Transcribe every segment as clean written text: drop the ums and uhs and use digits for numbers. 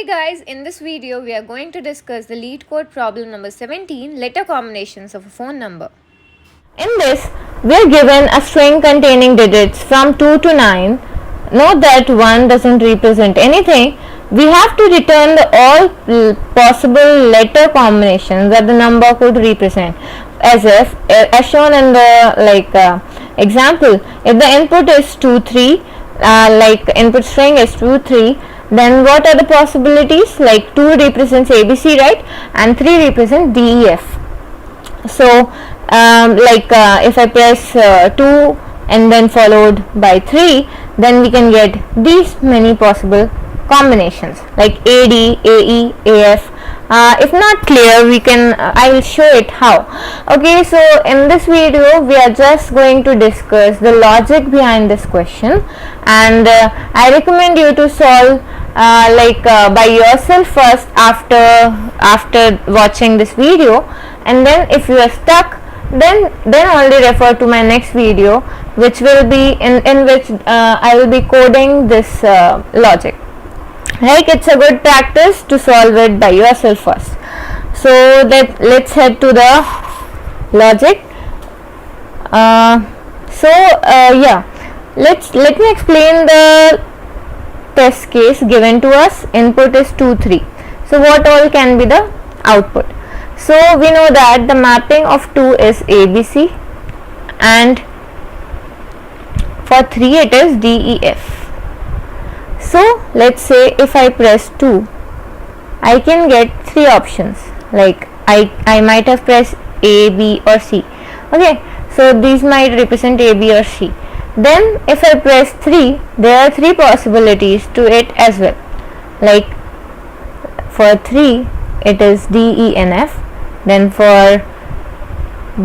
Hey guys, in this video we are going to discuss the lead code problem number 17, letter combinations of a phone number. In this, we are given a string containing digits from 2 to 9. Note that 1 doesn't represent anything. We have to return all possible letter combinations that the number could represent, as shown in the example. If the input is 2 3, input string is 2 3, then what are the possibilities? Like 2 represents ABC, right, and 3 represents DEF. So if I press 2 and then followed by 3, then we can get these many possible combinations like AD, AE, AF. If not clear, we can I will show it how. Okay, so in this video we are just going to discuss the logic behind this question, and I recommend you to solve by yourself first after watching this video, and then if you are stuck, then only refer to my next video, which will be in which I will be coding this logic. Like, it's a good practice to solve it by yourself first. So let's head to the logic. Let me explain the test case given to us. Input is 2 3. So what all can be the output? So we know that the mapping of 2 is ABC, and for 3 it is DEF. So let's say if I press 2, I can get 3 options. Like I might have pressed A, B or C. Okay, so these might represent A, B or C. Then if I press 3, there are 3 possibilities to it as well. Like for 3 it is D, E and F. Then for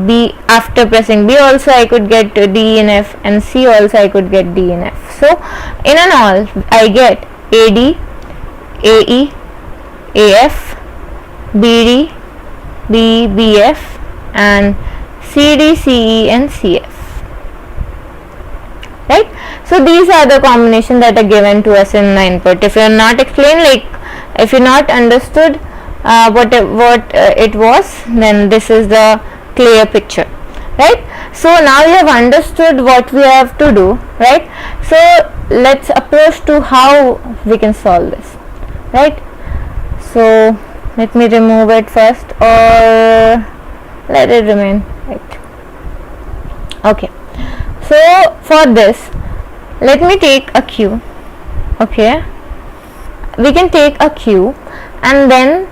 B, after pressing B also I could get D and F, and C also I could get D and F. So in and all I get AD, AE, AF, BD, BF and CD, CE and CF. Right? So these are the combinations that are given to us in the input. If you are not explained, like if you not understood what it was, then this is the clear picture, right? So now you have understood what we have to do, right? So let's approach to how we can solve this, right? So let me remove it first, or let it remain, right? Okay, so for this, let me take a Q. Okay, we can take a Q, and then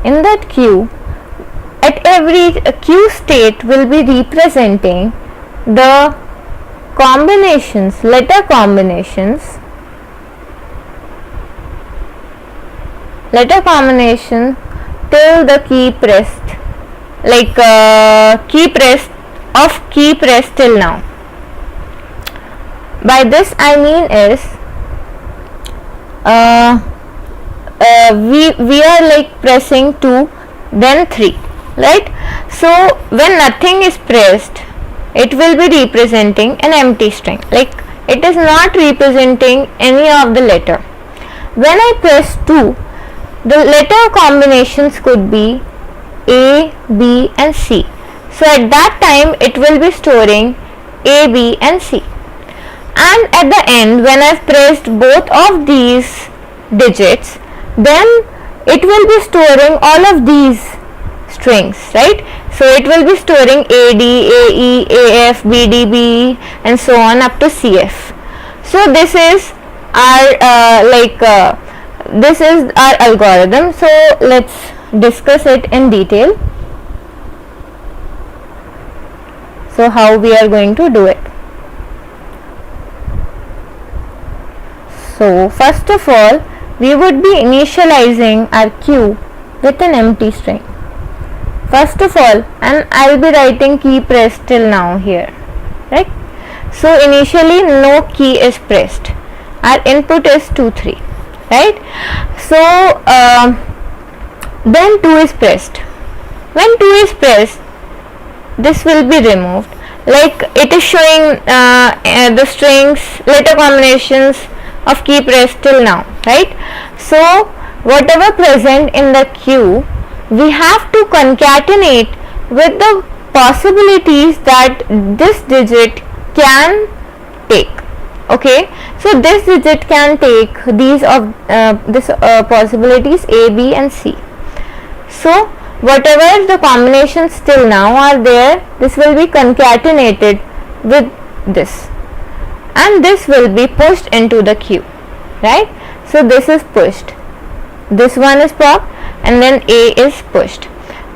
in that Q, at every Q state will be representing the combinations, letter combinations till the key pressed, key pressed till now. By this I mean is we are like pressing 2 then 3, right? So when nothing is pressed, it will be representing an empty string, like it is not representing any of the letter. When I press 2, the letter combinations could be A, B and C. So at that time it will be storing A, B and C, and at the end when I've pressed both of these digits, then it will be storing all of these strings, right? So it will be storing AD, AE, AF, BD, BE and so on up to CF. So this is our this is our algorithm. So let's discuss it in detail. So how we are going to do it? So first of all, we would be initializing our Q with an empty string. First of all, and I will be writing key pressed till now here, right? So initially no key is pressed. Our input is 2 3, right? So then 2 is pressed. When 2 is pressed, this will be removed. Like it is showing the strings, letter combinations of key pressed till now, right? So whatever present in the queue, we have to concatenate with the possibilities that this digit can take. Okay, so this digit can take these of this possibilities A, B and C. So whatever the combinations till now are there, this will be concatenated with this, and this will be pushed into the queue, right? So this is pushed, this one is popped, and then A is pushed.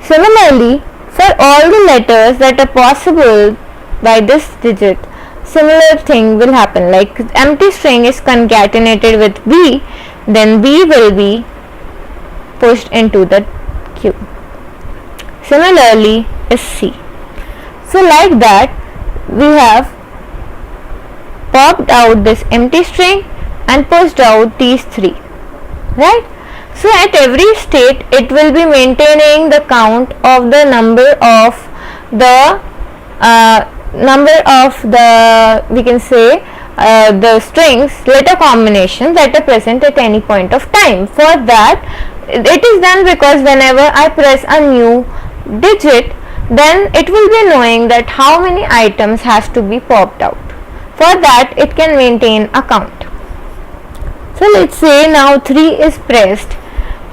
Similarly, for all the letters that are possible by this digit, similar thing will happen. Like empty string is concatenated with B, then B will be pushed into the queue. Similarly is C. So like that, we have popped out this empty string and pushed out these three, right? So at every state it will be maintaining the count of the number of the we can say the strings letter combinations that are present at any point of time. For that, it is done because whenever I press a new digit, then it will be knowing that how many items has to be popped out. For that, it can maintain a count. So let's say now 3 is pressed.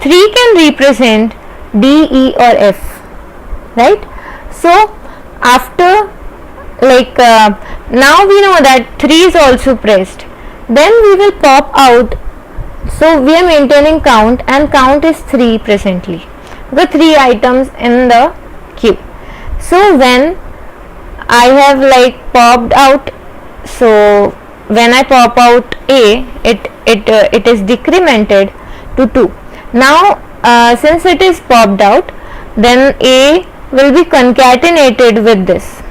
3 can represent D, E or F, right? So after now we know that 3 is also pressed, then we will pop out. So we are maintaining count, and count is 3 presently, the 3 items in the queue. So when I have popped out, so when I pop out A, it is decremented to 2. Now since it is popped out, then A will be concatenated with this,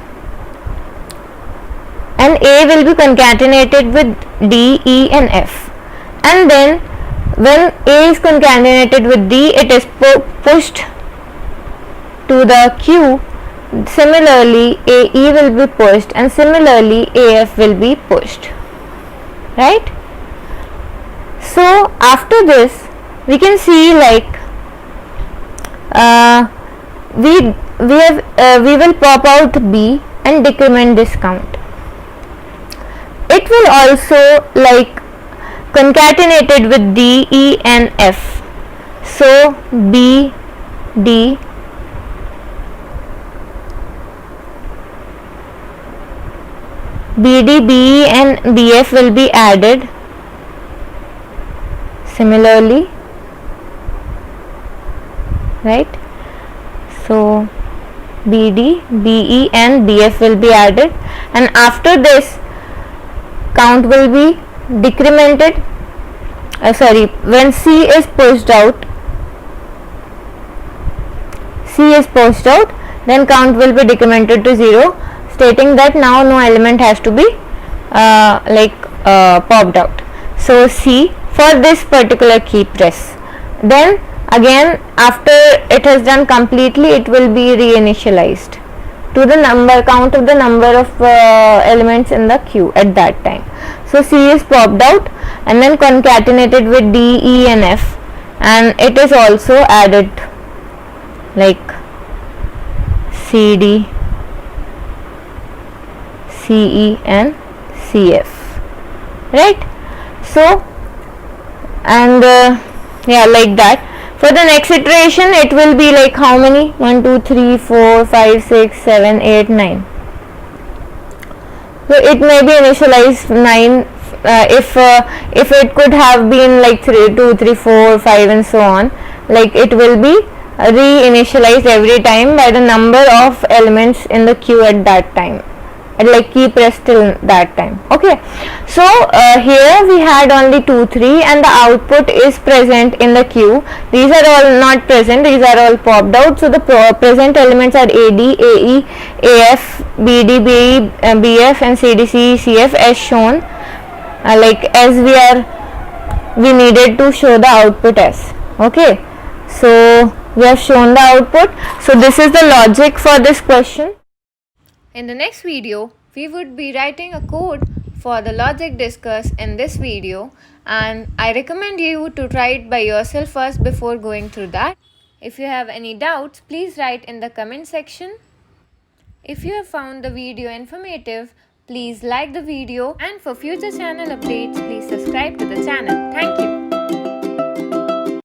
and A will be concatenated with D, E and F, and then when A is concatenated with D, it is pushed to the queue. Similarly AE will be pushed, and similarly AF will be pushed, right? So after this, we can see we will pop out B and decrement this count. It will also concatenated with D, E and F. So B, D, BD, BE and BF will be added similarly, right? So BD, BE and BF will be added, and after this count will be decremented. When C is pushed out, then count will be decremented to 0, stating that now no element has to be popped out. So C for this particular key press. Then again, after it has done completely, it will be reinitialized to the count of the number of elements in the queue at that time. So C is popped out and then concatenated with D, E and F, and it is also added CD, CE and CF, right? So and like that. For the next iteration, it will be how many? 1, 2, 3, 4, 5, 6, 7, 8, 9. So it may be initialized 9 if it could have been 3, 2, 3, 4, 5 and so on. It will be reinitialized every time by the number of elements in the queue at that time, at key press till that time. Okay, so here we had only 2, 3 and the output is present in the queue. These are all not present, these are all popped out. So the present elements are AD, AE, AF, BD, BE, BF and CD, CE, CF as shown, as we needed to show the output as. Okay, so we have shown the output. So this is the logic for this question. In the next video, we would be writing a code for the logic discussed in this video, and I recommend you to try it by yourself first before going through that. If you have any doubts, please write in the comment section. If you have found the video informative, please like the video, and for future channel updates, please subscribe to the channel. Thank you.